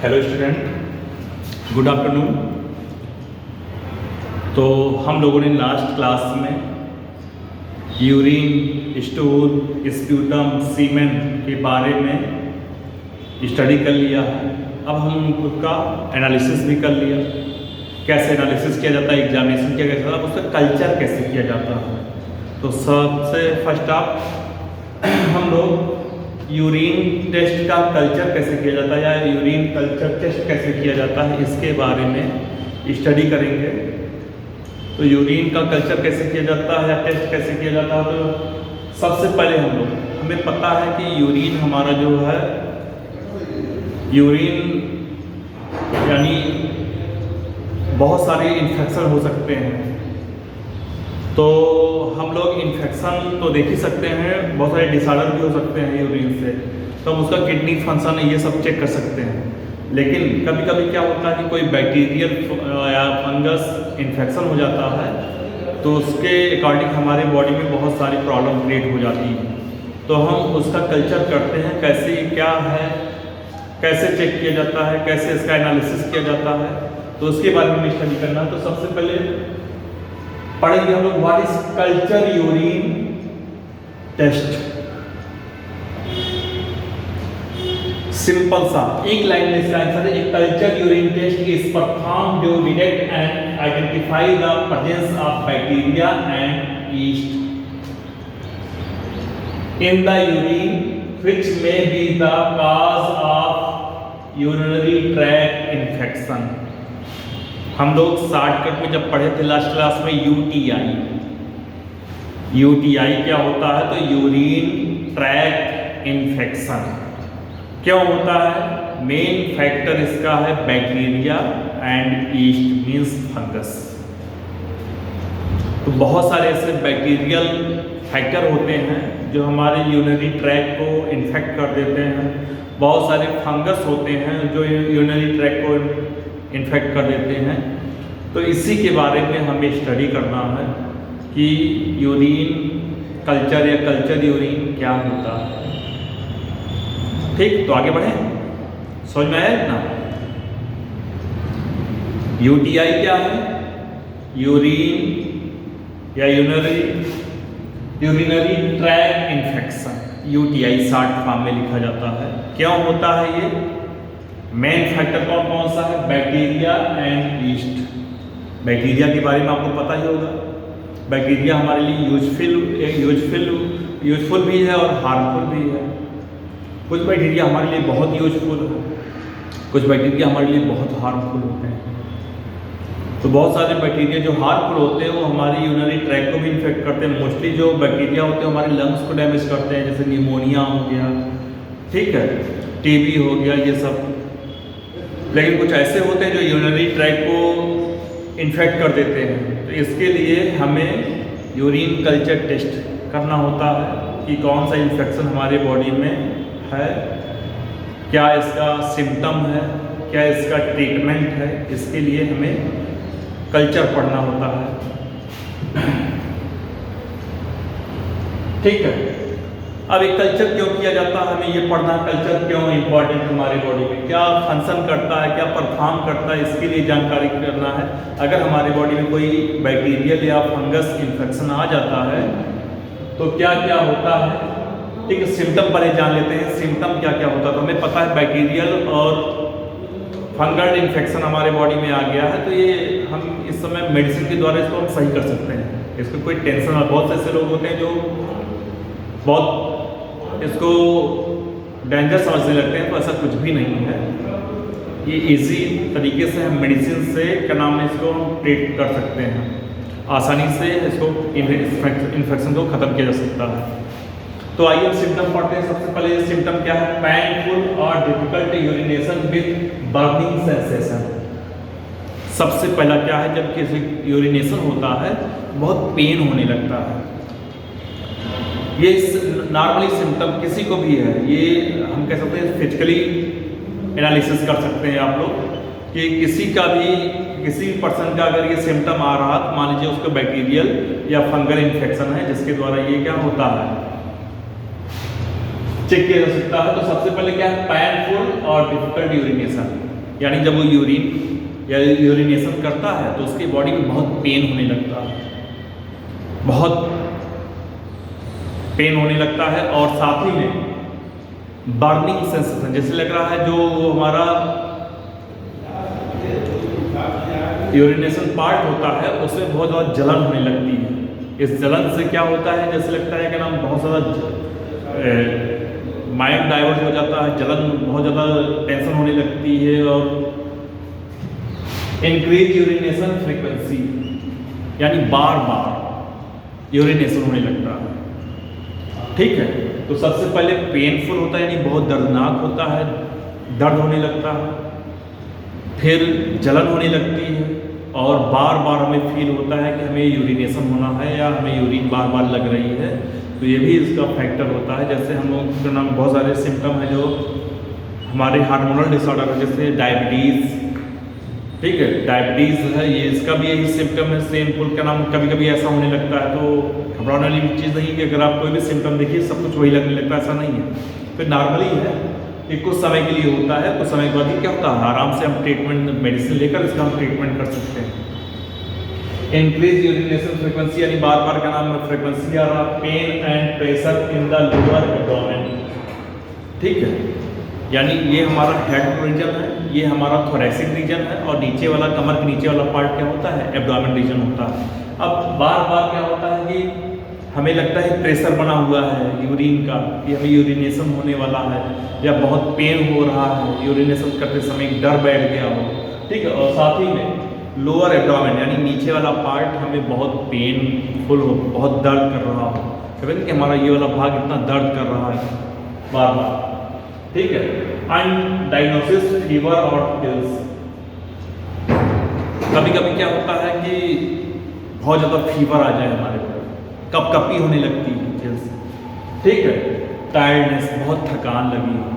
Hello student, good afternoon. तो हम लोगों ने लास्ट क्लास में यूरिन, स्टूल, स्प्यूटम, सीमेन के बारे में स्टडी कर लिया है। अब हम उसका एनालिसिस भी कर लिया, कैसे एनालिसिस किया जाता है, एग्जामिनेशन किया जाता है, उसका कल्चर कैसे किया जाता है। तो सबसे फर्स्ट आप हम लोग यूरिन टेस्ट का कल्चर कैसे किया जाता है या यूरिन कल्चर टेस्ट कैसे किया जाता है, इसके बारे में स्टडी करेंगे। तो यूरिन का कल्चर कैसे किया जाता है या टेस्ट कैसे किया जाता है, तो सबसे पहले हमें पता है कि यूरिन हमारा जो है, यूरिन यानी बहुत सारे इन्फेक्शन हो सकते हैं। तो हम लोग इन्फेक्शन तो देख ही सकते हैं, बहुत सारे डिसऑर्डर भी हो सकते हैं यूरिन से, तो हम उसका किडनी फंक्शन ये सब चेक कर सकते हैं। लेकिन कभी कभी क्या होता है कि कोई बैक्टीरियल या फंगस इन्फेक्शन हो जाता है, तो उसके अकॉर्डिंग हमारे बॉडी में बहुत सारी प्रॉब्लम क्रिएट हो जाती है। तो हम उसका कल्चर करते हैं, कैसे क्या है, कैसे चेक किया जाता है, कैसे इसका एनालिसिस किया जाता है, तो उसके बारे में स्टडी करना है। तो सबसे पहले पढ़ेंगे हम लोग what is culture urine test. Simple सा एक लाइन में इसका आंसर है, culture urine test is perform to detect and identify the presence of bacteria and yeast in the urine which may be the cause of urinary tract infection. हम लोग shortcut में जब पढ़े थे लास्ट क्लास में UTI क्या होता है, तो यूरिन ट्रैक्ट इन्फेक्शन क्यों होता है, मेन फैक्टर इसका है bacteria and yeast means fungus. तो बहुत सारे ऐसे बैक्टीरियल फैक्टर होते हैं जो हमारे यूरिनरी ट्रैक्ट को इन्फेक्ट कर देते हैं। बहुत सारे फंगस होते हैं जो यूरिनरी ट्रैक्ट को इन्फेक्ट कर देते हैं। तो इसी के बारे में हमें स्टडी करना है कि यूरिन कल्चर या कल्चर यूरिन क्या होता है। ठीक, तो आगे बढ़ें, समझ में आया ना। यूटीआई क्या है, यूरिन या urinary tract infection, UTI short form में लिखा जाता है। क्यों होता है ये, मेन फैक्टर कौन कौन सा है, बैक्टीरिया एंड यीस्ट। बैक्टीरिया के बारे में आपको पता ही होगा, बैक्टीरिया हमारे लिए यूजफुल भी है और हार्मफुल भी है। कुछ बैक्टीरिया हमारे लिए बहुत यूजफुल है, कुछ बैक्टीरिया हमारे लिए बहुत हार्मफुल होते हैं। तो बहुत सारे बैक्टीरिया जो हार्मफुल होते हैं वो हमारी यूरिनरी ट्रैक्ट को भी इन्फेक्ट करते हैं। मोस्टली जो बैक्टीरिया होते हैं हमारे लंग्स को डैमेज करते हैं, जैसे निमोनिया हो गया, ठीक है, टीबी हो गया, ये सब। लेकिन कुछ ऐसे होते हैं जो यूरिनरी ट्रैक्ट को इन्फेक्ट कर देते हैं। तो इसके लिए हमें यूरिन कल्चर टेस्ट करना होता है कि कौन सा इन्फेक्शन हमारे बॉडी में है, क्या इसका सिम्टम है, क्या इसका ट्रीटमेंट है। इसके लिए हमें कल्चर पढ़ना होता है, ठीक है। अब एक कल्चर क्यों किया जाता है, हमें ये पढ़ना, कल्चर क्यों इंपॉर्टेंट हमारे बॉडी में, क्या फंक्शन करता है, क्या परफॉर्म करता है, इसके लिए जानकारी करना है। अगर हमारे बॉडी में कोई बैक्टीरियल या फंगस इन्फेक्शन आ जाता है तो क्या क्या होता है, ठीक है। सिम्टम पहले जान लेते हैं, सिम्टम क्या क्या होता है। तो हमें पता है बैक्टीरियल और फंगल इन्फेक्शन हमारे बॉडी में आ गया है, तो ये हम इस समय मेडिसिन के द्वारा इसको हम सही कर सकते हैं। इसको कोई टेंशन, बहुत से ऐसे लोग होते हैं जो बहुत इसको डेंजर समझने लगते हैं, तो ऐसा कुछ भी नहीं है। ये इजी तरीके से हम मेडिसिन से क्या नाम है इसको ट्रीट कर सकते हैं, आसानी से इसको इन्फेक्शन को ख़त्म किया जा सकता है। तो आइए हम सिम्टम पढ़ते हैं। सबसे पहले सिम्टम क्या है, पेनफुल और difficult urination with burning sensation. सबसे पहला क्या है, जब किसी यूरिनेशन होता है बहुत पेन होने लगता है। ये नॉर्मली सिम्टम किसी को भी है, ये हम कह सकते हैं फिजिकली एनालिसिस कर सकते हैं आप लोग कि किसी पर्सन का अगर ये सिम्टम आ रहा, तो मान लीजिए उसको बैक्टीरियल या फंगल इन्फेक्शन है, जिसके द्वारा ये क्या होता है, चेक किया जा सकता है। तो सबसे पहले क्या है, पेनफुल और डिफिकल्ट यूरिनेशन। यानी जब वो यूरिन या यूरिनेशन करता है तो उसकी बॉडी में बहुत पेन होने लगता है, बहुत पेन होने लगता है, और साथ ही में बर्निंग सेंसेशन, जैसे लग रहा है जो हमारा यूरिनेशन पार्ट होता है उसमें बहुत ज़्यादा जलन होने लगती है। इस जलन से क्या होता है, जैसे लगता है कि ना बहुत ज़्यादा माइंड डाइवर्ट हो जाता है, जलन बहुत ज़्यादा टेंशन होने लगती है, और इंक्रीज यूरिनेशन फ्रीक्वेंसी, यानी बार बार यूरिनेशन होने लगता है। ठीक है, तो सबसे पहले पेनफुल होता है, यानी बहुत दर्दनाक होता है, दर्द होने लगता है, फिर जलन होने लगती है, और बार बार हमें फील होता है कि हमें यूरिनेशन होना है या हमें यूरिन बार बार लग रही है। तो ये भी इसका फैक्टर होता है। जैसे हम लोग के नाम बहुत सारे सिम्टम हैं जो हमारे हार्मोनल डिसऑर्डर है, जैसे डायबिटीज़। ठीक है, डायबिटीज़ है, ये इसका भी यही सिम्टम है, सेम फुल का नाम कभी कभी ऐसा होने लगता है। तो घबराने वाली चीज़ नहीं कि अगर आप कोई भी सिम्टम देखिए सब कुछ वही लगने लगता है, ऐसा नहीं है। फिर नॉर्मली है कि कुछ समय के लिए होता है, कुछ समय के बाद ही क्या होता है, आराम से हम ट्रीटमेंट मेडिसिन लेकर इसका हम ट्रीटमेंट कर सकते हैं। इंक्रीज यूरिनेशन फ्रीक्वेंसी, यानी बार बार का नाम फ्रीक्वेंसी आ रहा, pain and pressure in the lower abdomen. ठीक है, यानी ये हमारा हेड रीजन है, ये हमारा थोरैसिक रीजन है, और नीचे वाला कमर के नीचे वाला पार्ट क्या होता है, एब्डोमेन रीजन होता है। अब बार बार क्या होता है कि हमें लगता है प्रेशर बना हुआ है यूरिन का, कि हमें यूरिनेशन होने वाला है, या बहुत पेन हो रहा है, यूरिनेशन करते समय डर बैठ गया हो। ठीक है, और साथ ही में लोअर एब्डोमेन यानी नीचे वाला पार्ट हमें बहुत पेनफुल हो, बहुत दर्द कर रहा हो, कभी कि हमारा ये वाला भाग इतना दर्द कर रहा है बार बार। ठीक है, अनडायग्नोसिस फीवर और चिल्स, कभी कभी क्या होता है कि बहुत ज़्यादा फीवर आ जाए हमारे को, कपकपी होने लगती है चिल्स। ठीक है, टायर्डनेस, बहुत थकान लगी हो।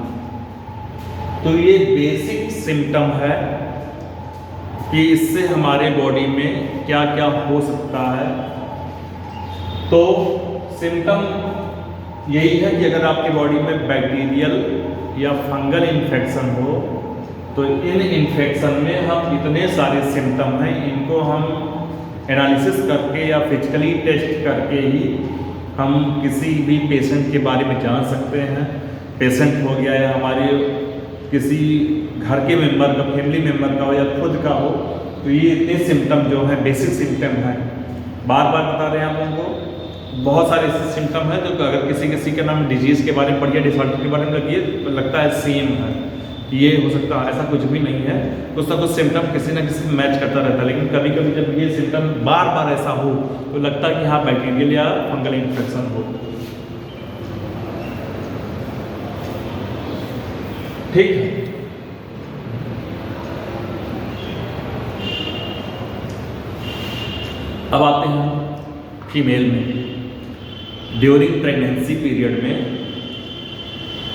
तो ये बेसिक सिम्टम है कि इससे हमारे बॉडी में क्या क्या हो सकता है। तो सिम्टम यही है कि अगर आपकी बॉडी में बैक्टीरियल या फंगल इन्फेक्शन हो तो इन इन्फेक्शन में हम इतने सारे सिम्टम हैं, इनको हम एनालिसिस करके या फिजिकली टेस्ट करके ही हम किसी भी पेशेंट के बारे में जान सकते हैं। पेशेंट हो गया या हमारे किसी घर के मेंबर का, फैमिली मेंबर का हो या खुद का हो, तो ये इतने सिम्टम जो हैं बेसिक सिम्टम हैं, बार बार बता रहे हैं हम लोगों को। बहुत सारे ऐसे सिम्टम हैं जो अगर किसी के नाम डिजीज़ के बारे में पढ़िए, डिसऑर्डर के बारे में लगिए तो लगता है सेम है, ये हो सकता है, ऐसा कुछ भी नहीं है। कुछ ना कुछ सिम्टम किसी न किसी मैच करता रहता है, लेकिन कभी कभी जब ये सिम्टम बार बार ऐसा हो तो लगता है कि हाँ बैक्टीरियल या फंगल इन्फेक्शन हो। ठीक है, अब आते हैं फीमेल में। ड्यूरिंग प्रेगनेंसी पीरियड में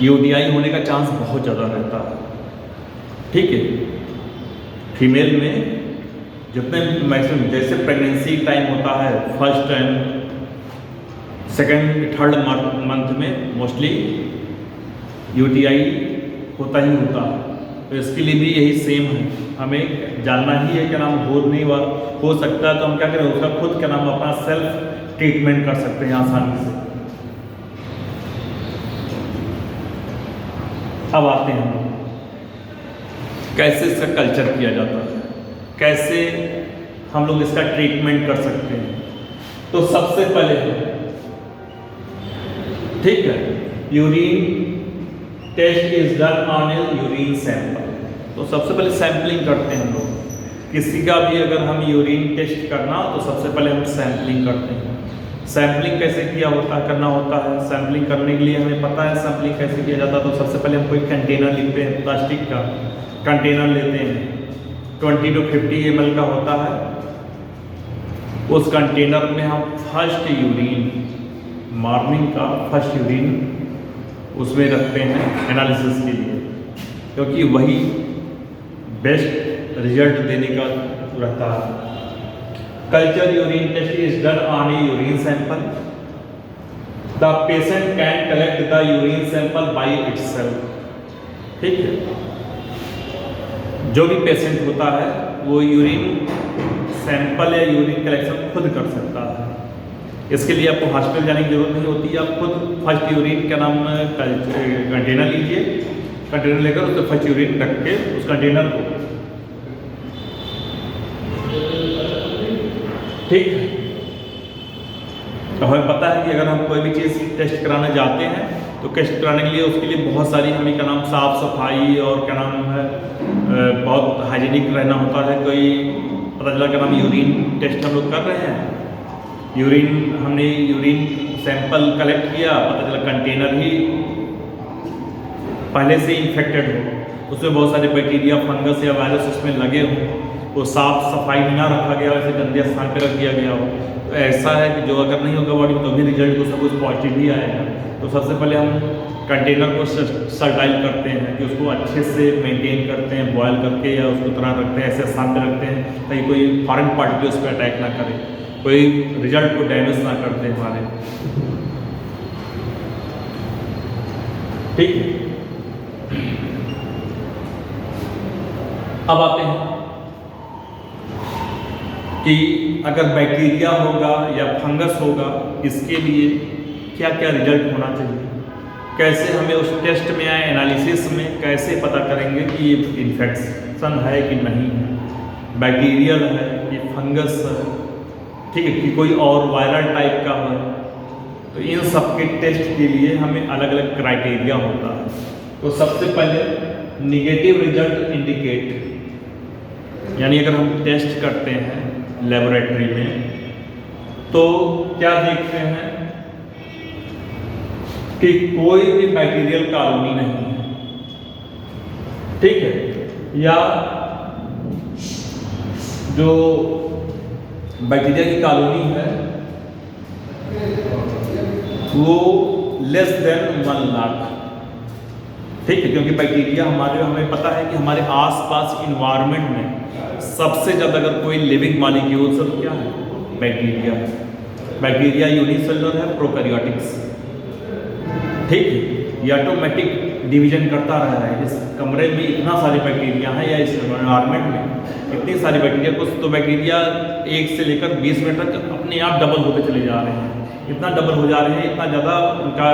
यूटीआई होने का चांस बहुत ज़्यादा रहता है। ठीक है, फीमेल में जितने मैक्सिमम, जैसे प्रेगनेंसी टाइम होता है first and second third month में मोस्टली यूटीआई होता ही होता है। तो इसके लिए भी यही सेम है, हमें जानना ही है क्या नाम हो सकता है, तो हम क्या करें उसका खुद क्या नाम अपना सेल्फ ट्रीटमेंट कर सकते हैं आसानी से। अब आते हैं हम कैसे इसका कल्चर किया जाता है, कैसे हम लोग इसका ट्रीटमेंट कर सकते हैं। तो सबसे पहले ठीक है, urine test is done on a urine sample. तो सबसे पहले सैंपलिंग करते हैं हम लोग, किसी का भी अगर हम यूरिन टेस्ट करना हो तो सबसे पहले हम सैंपलिंग करते हैं। सैंपलिंग कैसे करना होता है, सैंपलिंग करने के लिए हमें पता है सैंपलिंग कैसे किया जाता है। तो सबसे पहले हम कोई कंटेनर लेते हैं, प्लास्टिक का कंटेनर लेते हैं, 20 to 50 ml का होता है। उस कंटेनर में हम फर्स्ट यूरिन, मॉर्निंग का फर्स्ट यूरिन उसमें रखते हैं एनालिसिस के लिए, क्योंकि वही बेस्ट रिजल्ट देने का रहता है। Culture urine test is done on a urine sample. The patient can collect the urine sample by itself. ठीक है, जो भी पेशेंट होता है वो यूरिन सैंपल या यूरिन कलेक्शन खुद कर सकता है। इसके लिए आपको हॉस्पिटल जाने की जरूरत नहीं होती। आप खुद फर्स्ट यूरिन क्या नाम कंटेनर लीजिए, कंटेनर लेकर उसमें फर्स्ट यूरिन रख के उस कंटेनर को, ठीक है। तो हमें पता है कि अगर हम कोई भी चीज़ टेस्ट कराने जाते हैं तो टेस्ट कराने के लिए उसके लिए बहुत सारी हमें क्या नाम साफ सफाई और क्या नाम है बहुत हाइजीनिक रहना होता है। कोई पता चला क्या नाम यूरिन टेस्ट हम लोग कर रहे हैं, हमने यूरिन सैंपल कलेक्ट किया, पता चला कंटेनर ही पहले से इन्फेक्टेड हो, उसमें बहुत सारे बैक्टीरिया फंगस या वायरस उसमें लगे हों, वो साफ सफाई ना रखा गया, ऐसे गंदे स्थान पर रख दिया गया हो, तो ऐसा है कि जो अगर नहीं होगा बॉडी में तो भी रिजल्ट को सब कुछ पॉजिटिव ही आएगा। तो सबसे पहले हम कंटेनर को सर्टाइल करते हैं कि उसको अच्छे से मेंटेन करते हैं, बॉयल करके या उसको तरह रखते हैं, ऐसे स्थान पर रखते हैं ताकि कोई फॉरेन पार्टिकल उस पर अटैक ना करे, कोई रिजल्ट को डैमेज ना कर दे हमारे, ठीक है। अब आते हैं कि अगर बैक्टीरिया होगा या फंगस होगा, इसके लिए क्या क्या रिजल्ट होना चाहिए, कैसे हमें उस टेस्ट में या एनालिसिस में कैसे पता करेंगे कि ये इन्फेक्शन है कि नहीं है, बैक्टीरियल है कि फंगस है, ठीक है, कि कोई और वायरल टाइप का है। तो इन सब के टेस्ट के लिए हमें अलग अलग क्राइटेरिया होता है। तो सबसे पहले निगेटिव रिजल्ट इंडिकेट, यानी अगर हम टेस्ट करते हैं लेबोरेटरी में तो क्या देखते हैं कि कोई भी बैक्टीरियल कॉलोनी नहीं है, ठीक है, या जो बैक्टीरिया की कॉलोनी है वो लेस देन 1 लाख, ठीक है, क्योंकि बैक्टीरिया हमें पता है कि हमारे आसपास इन्वायरमेंट में सबसे ज़्यादा अगर कोई लिविंग मॉलिक्यूल्स है तो क्या है, बैक्टीरिया है। बैक्टीरिया यूनिसेलुलर है, प्रोकैरियोटिक्स, ठीक है, ये ऑटोमेटिक डिवीजन करता रह रहा है। इस कमरे में इतना सारे बैक्टीरिया हैं या इस एनवायरनमेंट में इतनी सारी बैक्टीरिया, कुछ तो बैक्टीरिया 1 से लेकर 20 मिनट तक अपने आप डबल होते चले जा रहे हैं, इतना डबल हो जा रहे हैं, इतना ज़्यादा उनका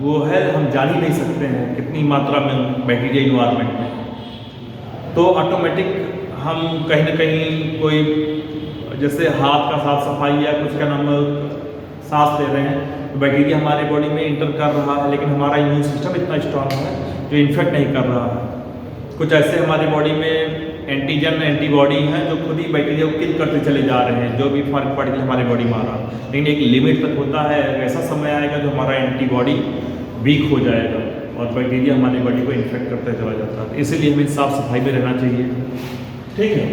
वो है, हम जान ही नहीं सकते हैं कितनी मात्रा में बैक्टीरिया इन्वायरमेंट में। तो ऑटोमेटिक हम कहीं ना कहीं कोई जैसे हाथ का साफ सफाई या कुछ का नाम सांस ले रहे हैं तो बैक्टीरिया हमारे बॉडी में इंटर कर रहा है, लेकिन हमारा इम्यून सिस्टम इतना स्ट्रांग है जो इन्फेक्ट नहीं कर रहा है। कुछ ऐसे हमारे बॉडी में एंटीजन एंटीबॉडी हैं जो खुद ही बैक्टीरिया को किल करते चले जा रहे हैं, जो भी फॉरेन पार्टिकल हमारे बॉडी में आ रहा है, लेकिन एक लिमिट तक होता है, ऐसा समय आएगा जो हमारा एंटीबॉडी वीक हो जाएगा और बैक्टीरिया हमारी बॉडी को इन्फेक्ट करते चला जाता है। इसीलिए हमें साफ सफाई में रहना चाहिए, ठीक है।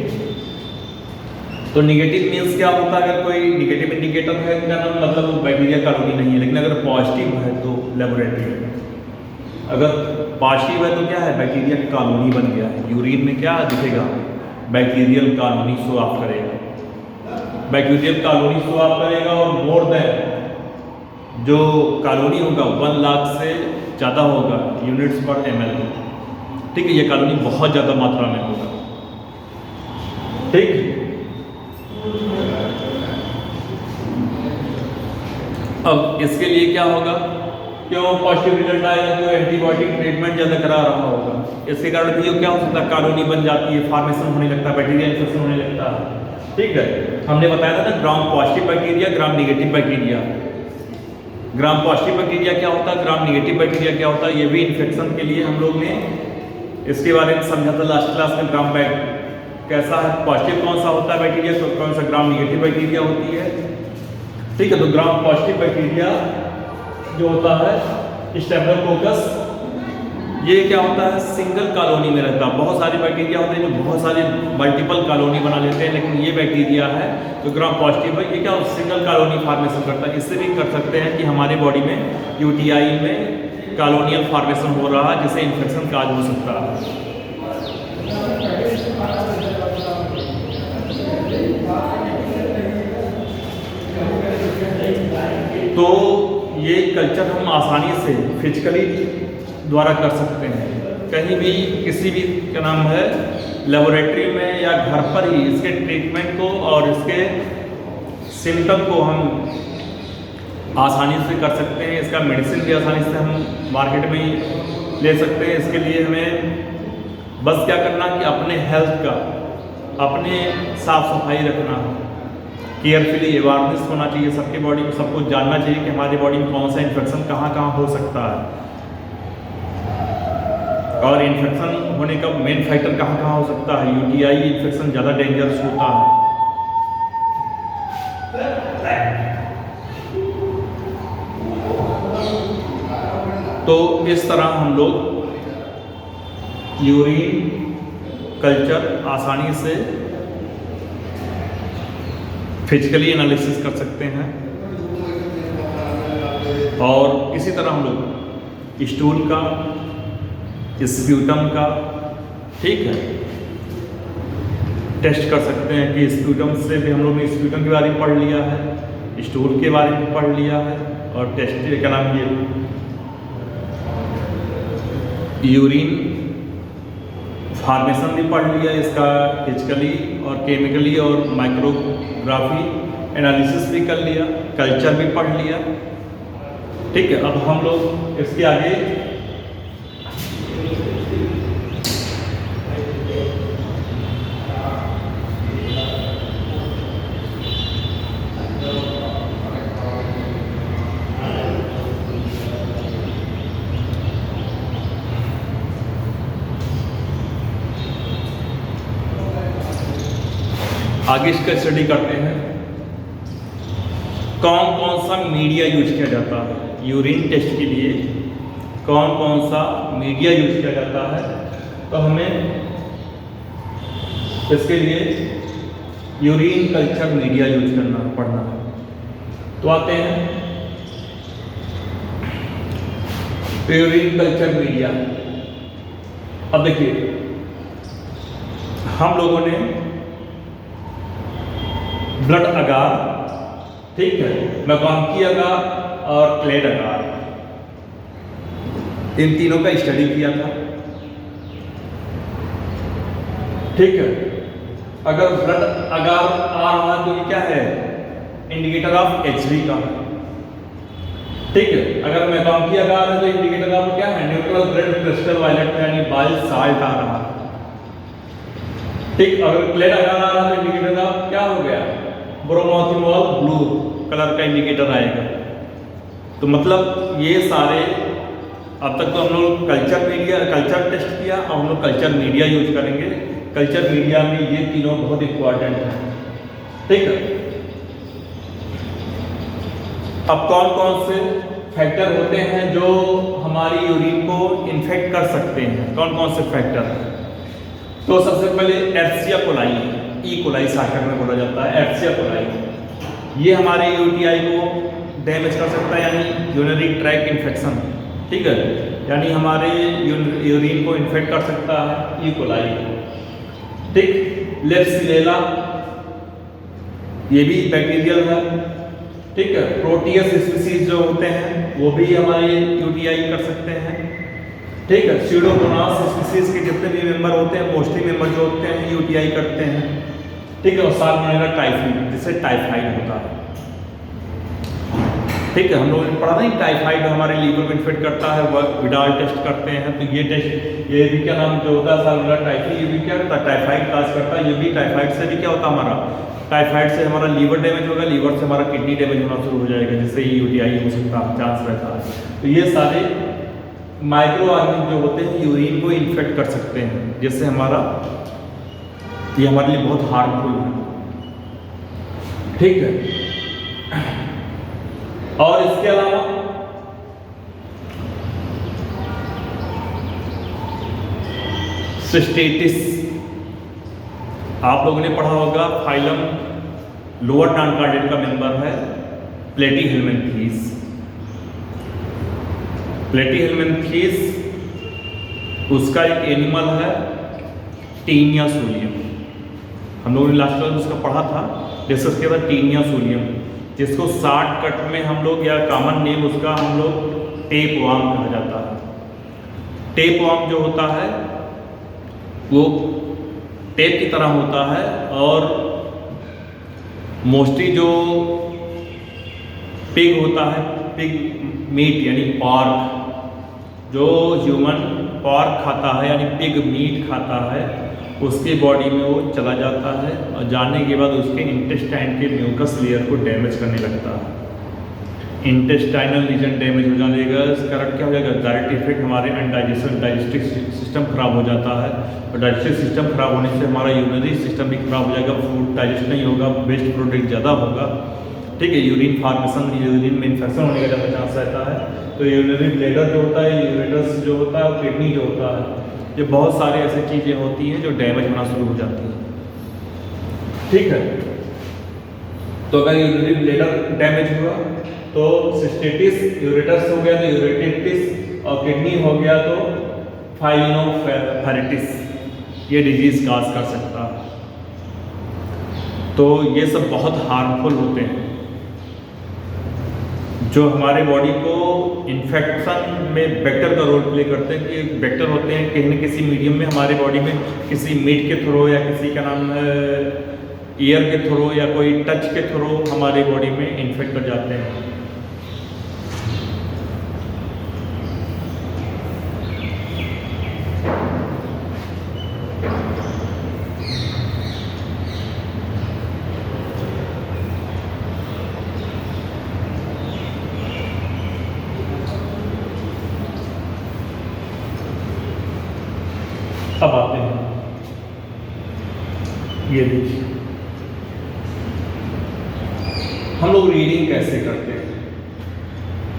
तो निगेटिव मीन्स क्या होता है, अगर कोई निगेटिव इंडिकेटर है क्या नाम मतलब वो बैक्टीरिया कॉलोनी नहीं है, लेकिन अगर पॉजिटिव है तो लेबोरेटरी में, अगर पॉजिटिव है तो क्या है, बैक्टीरिया कॉलोनी बन गया है। यूरिन में क्या दिखेगा, बैक्टीरियल कॉलोनी शो ऑफ करेगा, बैक्टीरियल कॉलोनी शो ऑफ करेगा और मोर देन जो कॉलोनी होगा 1 लाख से ज़्यादा होगा यूनिट्स पर ml, ठीक है, ये कॉलोनी बहुत ज़्यादा मात्रा में होगा, ठीक। अब इसके लिए क्या होगा, क्यों पॉजिटिव रिजल्ट आएगा, जो एंटीबायोटिक ट्रीटमेंट ज़्यादा करा रहा होगा, इसके कारण भी क्या हो सकता है, कॉलोनी बन जाती है, फॉर्मेशन होने लगता है, बैक्टीरिया इन्फेक्शन होने लगता है, ठीक है। हमने बताया था ना ग्राम पॉजिटिव बैक्टीरिया, ग्राम negative bacteria. Gram positive bacteria क्या होता है, ग्राम निगेटिव बैक्टीरिया क्या होता है, ये भी इन्फेक्शन के लिए हम लोग ने इसके बारे में समझा था लास्ट क्लास में। ग्राम कैसा है, पॉजिटिव कौन सा होता है बैक्टीरिया, तो कौन सा ग्राम निगेटिव बैक्टीरिया होती है, ठीक है। तो ग्राम पॉजिटिव बैक्टीरिया जो होता है स्टेफिलोकोकस, ये क्या होता है, सिंगल कॉलोनी में रहता है। बहुत सारे बैक्टीरिया होते हैं जो बहुत सारे मल्टीपल कॉलोनी बना लेते हैं, लेकिन ये बैक्टीरिया है जो ग्राम पॉजिटिव है, ये क्या सिंगल कॉलोनी फॉर्मेशन करता है। इससे भी कर सकते हैं कि हमारे बॉडी में यूटीआई में कॉलोनियल फॉर्मेशन हो रहा है, जिससे इन्फेक्शन काज हो सकता है। तो ये कल्चर हम आसानी से फिजिकली द्वारा कर सकते हैं। कहीं भी किसी भी क्या नाम है लेबोरेटरी में या घर पर ही इसके ट्रीटमेंट को और इसके सिम्टम को हम आसानी से कर सकते हैं। इसका मेडिसिन भी आसानी से हम मार्केट में ही ले सकते हैं। इसके लिए हमें बस क्या करना कि अपने हेल्थ का, अपने साफ सफाई रखना, केयरफुली अवेयरनेस होना चाहिए सबके बॉडी में, सबको जानना चाहिए कि हमारी बॉडी में कौन सा इन्फेक्शन कहाँ कहाँ हो सकता है और इन्फेक्शन होने का मेन फैक्टर कहाँ कहाँ हो सकता है। यूटीआई इन्फेक्शन ज़्यादा डेंजरस होता है। तो इस तरह हम लोग यूरिन कल्चर आसानी से फिजिकली एनालिसिस कर सकते हैं और इसी तरह हम लोग स्टूल का, स्प्यूटम का, ठीक है, टेस्ट कर सकते हैं कि स्प्यूटम से भी हम लोग ने स्प्यूटम के बारे में पढ़ लिया है, स्टूल के बारे में पढ़ लिया है और टेस्ट क्या नाम ये यूरिन फॉर्मेशन भी पढ़ लिया, इसका फिजिकली और केमिकली और माइक्रोग्राफी एनालिसिस भी कर लिया, कल्चर भी पढ़ लिया, ठीक है। अब हम लोग इसके आगे इसका स्टडी करते हैं। कौन कौन सा मीडिया यूज किया जाता है यूरिन टेस्ट के लिए, कौन कौन सा मीडिया यूज किया जाता है, तो हमें इसके लिए यूरिन कल्चर मीडिया यूज करना पड़ना है। तो आते हैं यूरिन कल्चर मीडिया। अब देखिए हम लोगों ने ब्लड अगार, ठीक है, मैकाम्की अगार और क्लेड अगार, इन तीनों का स्टडी किया था, ठीक है। अगर ब्लड अगार आ रहा है तो ये क्या है, इंडिकेटर ऑफ एचबी का है, ठीक है। अगर मैकाम्की अगार है तो इंडिकेटर ऑफ क्या है, न्यूट्रल ब्लड क्रिस्टल वायलेट यानी बाइल साल्ट आ रहा है, ठीक। अगर क्लेड अगार आ रहा है तो इंडिकेटर ऑफ क्या हो गया, ब्रोमोथिमोल ब्लू कलर का इंडिकेटर आएगा। तो मतलब ये सारे अब तक तो हम लोग कल्चर टेस्ट किया, और हम लोग कल्चर मीडिया यूज करेंगे। कल्चर मीडिया में ये तीनों बहुत इंपॉर्टेंट है, ठीक है। अब कौन कौन से फैक्टर होते हैं जो हमारी यूरिन को इन्फेक्ट कर सकते हैं, कौन कौन से फैक्टर हैं? तो सबसे पहले एर्सिया कोलाई, ई कोलाई शाखा में बोला जाता है, एर्सिया कोलाई, ये हमारे यूटीआई को डैमेज कर सकता है, यानी यूरिनरी ट्रैक इन्फेक्शन, ठीक है, यानी हमारे यूरिन को इन्फेक्ट कर सकता है ई कोलाई, ठीक। लेप्सिलेला ये भी बैक्टीरियल है, ठीक है। प्रोटियस स्पीसीज जो होते हैं वो भी हमारे यूटीआई कर सकते हैं, ठीक है। स्यूडोमोनास स्पीसीज के जितने भी मेंबर होते हैं, मोस्टली मेंबर जो होते हैं यूटीआई करते हैं, ठीक है। और साल्मोनेला टाइफी जिससे टाइफाइड होता है, ठीक है। हम लोगों ने पढ़ा नहीं, टाइफाइड हमारे लीवर को इन्फेक्ट करता है, वह विडाल टेस्ट करते हैं, तो ये टेस्ट, ये भी क्या नाम जो होता है साल्मोनेला टाइफी, ये भी क्या करता है, टाइफाइड काज करता है। ये भी टाइफाइड से भी क्या होता है, हमारा टाइफाइड से हमारा लीवर डैमेज होगा, लीवर से हमारा किडनी डैमेज होना शुरू हो जाएगा, जिससे यूटीआई हो सकता है, चांस रहता है। तो ये सारे माइक्रो ऑर्गेनिज्म जो होते हैं यूरिन को इन्फेक्ट कर सकते हैं, जिससे हमारा ये हमारे लिए बहुत हार्मफुल है, ठीक है। और इसके अलावा सिस्टेटिस, आप लोगों ने पढ़ा होगा, फाइलम लोअर ट्रांसकार्डेट का मेंबर है प्लेटीहेल्मिन्थीस। प्लेटीहेल्मिन्थीस उसका एक एनिमल है टीनिया सोलियम, हम लोगों ने लास्ट क्लास में उसका पढ़ा था, डिस्कस किया था टीनिया सोलियम, जिसको शॉर्टकट में हम लोग या कॉमन नेम उसका हम लोग टेप वार्म कहा जाता है, टेप वर्म जो होता है वो टेप की तरह होता है, और मोस्टली जो पिग होता है, पिग मीट यानी पॉर्क, जो ह्यूमन पॉर्क खाता है यानी पिग मीट खाता है, उसके बॉडी में वो चला जाता है और जाने के बाद उसके इंटेस्टाइन के म्यूकस लेयर को डैमेज करने लगता है। इंटेस्टाइनल रीजन डैमेज हो जाने का कारण क्या हो जाएगा, डायरेक्ट इफेक्ट हमारे डाइजेस्टिव सिस्टम खराब हो जाता है, और डाइजेस्टिव सिस्टम खराब होने से हमारा यूरिनरी सिस्टम भी खराब हो जाएगा, फूड डाइजेस्ट नहीं होगा, वेस्ट प्रोडक्ट ज़्यादा होगा, ठीक है, यूरिन फॉर्मेशन, यूरिन में इन्फेक्शन होने का ज़्यादा चांस रहता है। तो यूरिनरी ब्लैडर जो होता है, यूरेटस जो होता है, और किडनी जो होता है, ये बहुत सारी ऐसी चीज़ें होती हैं जो डैमेज होना शुरू हो जाती हैं, ठीक है। तो अगर यूरिनरी ब्लैडर डैमेज हुआ तो सिस्टिटिस, यूरेटस हो गया तो यूरेटिटिस, और किडनी हो गया तो पाइलोनेफ्राइटिस, ये डिजीज काज कर सकता है। तो ये सब बहुत हार्मफुल होते हैं जो हमारे बॉडी को इन्फेक्शन में बैक्टर का रोल प्ले करते हैं, कि बैक्टर होते हैं कहीं न किसी मीडियम में हमारे बॉडी में, किसी मीट के थ्रू या किसी का नाम एयर के थ्रू या कोई टच के थ्रू हमारे बॉडी में इन्फेक्ट कर जाते हैं। अब आते हैं, ये देखिए हम लोग रीडिंग कैसे करते हैं,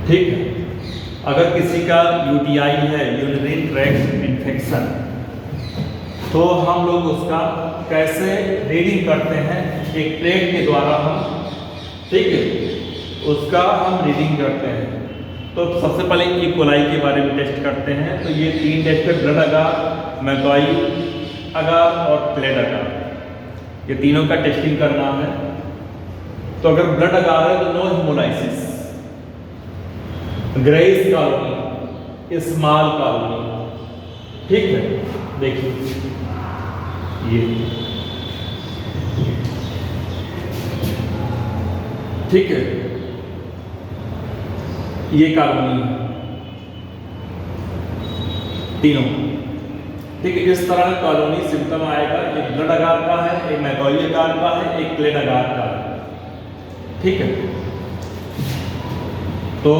ठीक है। अगर किसी का यूटीआई है, यूरिनरी ट्रैक्ट इन्फेक्शन, तो हम लोग उसका कैसे रीडिंग करते हैं, एक प्लेट के द्वारा हम, ठीक है, उसका हम रीडिंग करते हैं। तो सबसे पहले ई कोलाई के बारे में टेस्ट करते हैं। तो ये 3 टेस्ट है, ब्लड अगार, मैकॉई अगार और प्लेट अगार, ये तीनों का टेस्टिंग करना है। तो अगर ब्लड अगार है तो no haemolysis, grace colony, small colony, ठीक है। देखिए ये, ठीक है, ये कॉलोनी तीनों, ठीक है। इस तरह का कॉलोनी सिम्टम आएगा, एक ब्लड अगार का है, एक मैकॉई अगार का है, एक प्लेट अगार का है, ठीक है। तो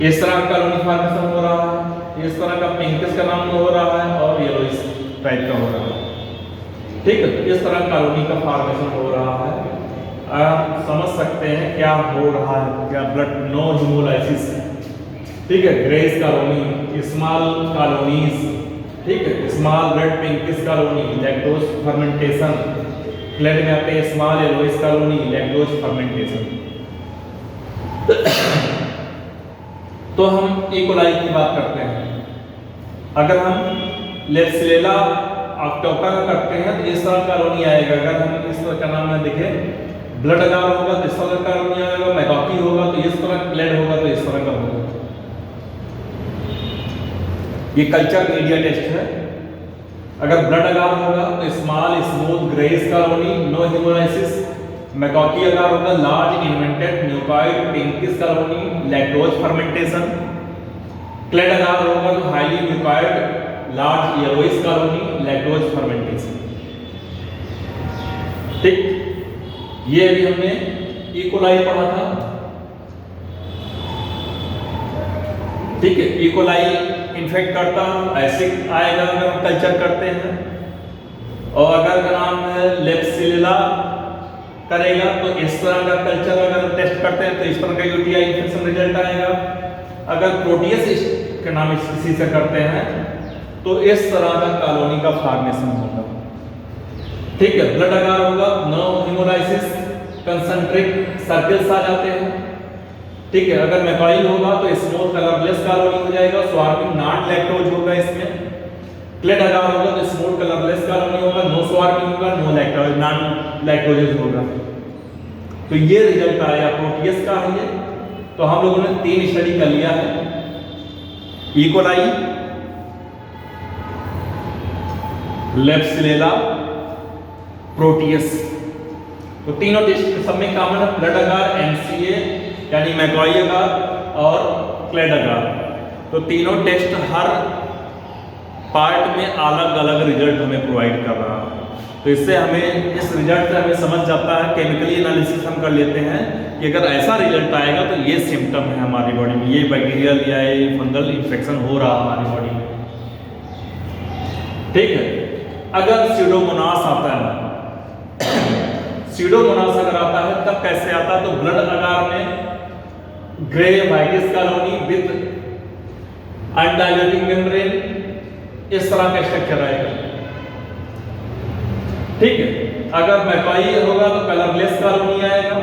इस तरह का कॉलोनी फॉर्मेशन हो रहा है, इस तरह का पिंकिश का नाम हो रहा है और येलोइश टाइप का हो रहा है, ठीक है। इस तरह कॉलोनी का फॉर्मेशन हो रहा है। आप समझ सकते हैं क्या हो रहा है, क्या ब्लड नो हेमोलाइसिस, ठीक है। ग्रेस कॉलोनी, स्मॉल कॉलोनीज, ठीक है, small blood pinkish colony, lactose fermentation, plate में आते हैं small yellowish colony, lactose fermentation. तो हम ई कोलाई की बात करते हैं। अगर हम लेप्सिलेला ऑक्टोका का करते हैं तो इस तरह कॉलोनी आएगा। अगर हम इस तरह का नाम में देखें, ब्लड अगार होगा तो इस तरह का कॉलोनी आएगा, मैकॉकी होगा तो इस तरह, प्लेट होगा तो इस तरह का होगा। ये कल्चर मीडिया टेस्ट है। अगर ब्लड अगार होगा तो small smooth greys colony, no haemolysis. MacConkey agar होगा large invented nucleoid pinkish colony, lactose fermentation. Plate agar होगा तो highly nucleoid large yellowish colony, lactose fermentation, ठीक। ये अभी हमने ई कोलाई पढ़ा था, ठीक है। ई कोलाई इन्फेक्ट करता ऐसे आएगा अगर हम कल्चर करते हैं, और अगर नाम है लेप्सिलेला करेगा तो इस तरह का कल्चर अगर टेस्ट करते हैं तो इस तरह का यूटीआई इन्फेक्शन रिजल्ट आएगा। अगर प्रोटियस के नाम किसी से करते हैं तो इस तरह का कॉलोनी का फॉर्मेशन होगा, ठीक है। ब्लड अगार होगा, नो हेमोलाइसिस, कंसंट्रिक सर्कल्स आ जाते हैं, ठीक है। अगर मैकॉई होगा तो स्मॉल कलरलेस कॉलोनी हो जाएगा, स्वार्मिंग नॉन लैक्टोज होगा इसमें। प्लेट अगार होगा तो स्मॉल कलरलेस कॉलोनी होगा, नो स्वार्मिंग होगा, नो लैक्टोज, नॉन लैक्टोजेस होगा। तो ये रिजल्ट आया प्रोटियस का है ये। तो हम लोगों ने 3 स्टडी कर लिया है, इकोलाई, लेप्सिलेला, प्रोटियस। तो तीनों टेस्ट सब में कॉमन है, ब्लड अगार, एमसीए यानी मैकॉय अगार और क्लेड अगार। तो तीनों टेस्ट हर पार्ट में अलग अलग रिजल्ट हमें प्रोवाइड कर रहा है। तो इससे हमें इस रिजल्ट से हमें समझ जाता है, केमिकली एनालिसिस हम कर लेते हैं कि अगर ऐसा रिजल्ट आएगा तो ये सिम्टम है हमारी बॉडी में, ये बैक्टीरियल या ये फंगल इन्फेक्शन हो रहा है हमारी बॉडी में। ठीक है। अगर स्यूडोमोनास आता है, स्यूडोमोनास अगर आता है तब कैसे आता है? तो ब्लड अगार में ग्रे वाइटिस कॉलोनी विद अनडाइलेटिंग मेम्ब्रेन, इस तरह का स्ट्रक्चर आएगा। ठीक है। अगर मैकॉय होगा तो कलरलेस कॉलोनी आएगा,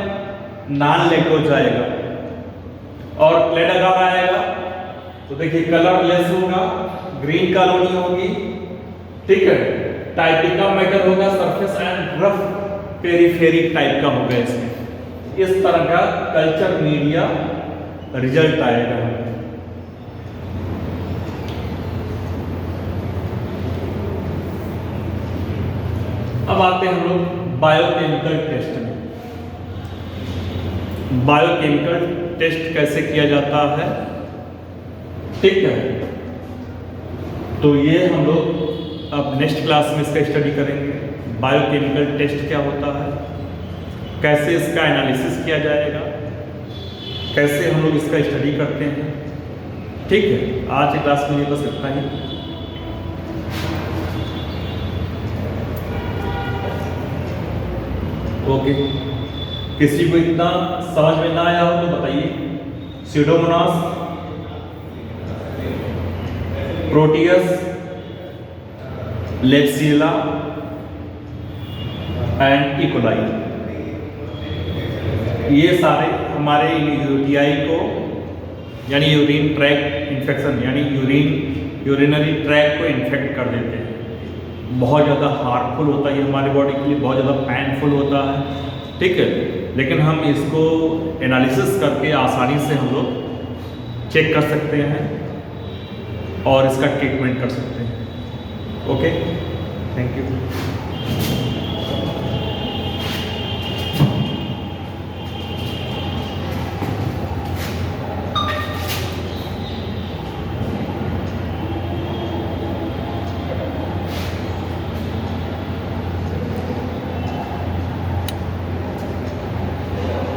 नॉन लेक्टोज आएगा। और क्लेड अगार आएगा तो देखिए कलरलेस होगा, ग्रीन कॉलोनी होगी। ठीक है। टाइपिका मैटर होगा, सरफेस एंड रफ पेरिफेरिक टाइप का होगा। इसमें इस तरह का कल्चर मीडिया रिजल्ट आएगा। अब आते हैं हम लोग बायोकेमिकल टेस्ट में। बायोकेमिकल टेस्ट कैसे किया जाता है? ठीक है। तो ये हम लोग अब नेक्स्ट क्लास में इसका स्टडी करेंगे। बायोकेमिकल टेस्ट क्या होता है, कैसे इसका एनालिसिस किया जाएगा, कैसे हम लोग इसका स्टडी करते हैं। ठीक है। आज की क्लास में ये बस इतना ही। ओके। किसी को इतना समझ में ना आया हो तो बताइए। स्यूडोमोनास, प्रोटियस, लेप्सिला एंड इकोलाई, ये सारे हमारे यूटीआई को यानी यूरिन ट्रैक इन्फेक्शन यानी यूरिनरी ट्रैक को इन्फेक्ट कर देते हैं। बहुत ज़्यादा हार्मफुल होता है ये हमारी बॉडी के लिए, बहुत ज़्यादा पेनफुल होता है। ठीक है। लेकिन हम इसको एनालिसिस करके आसानी से हम लोग चेक कर सकते हैं और इसका ट्रीटमेंट कर सकते हैं। Okay, thank you.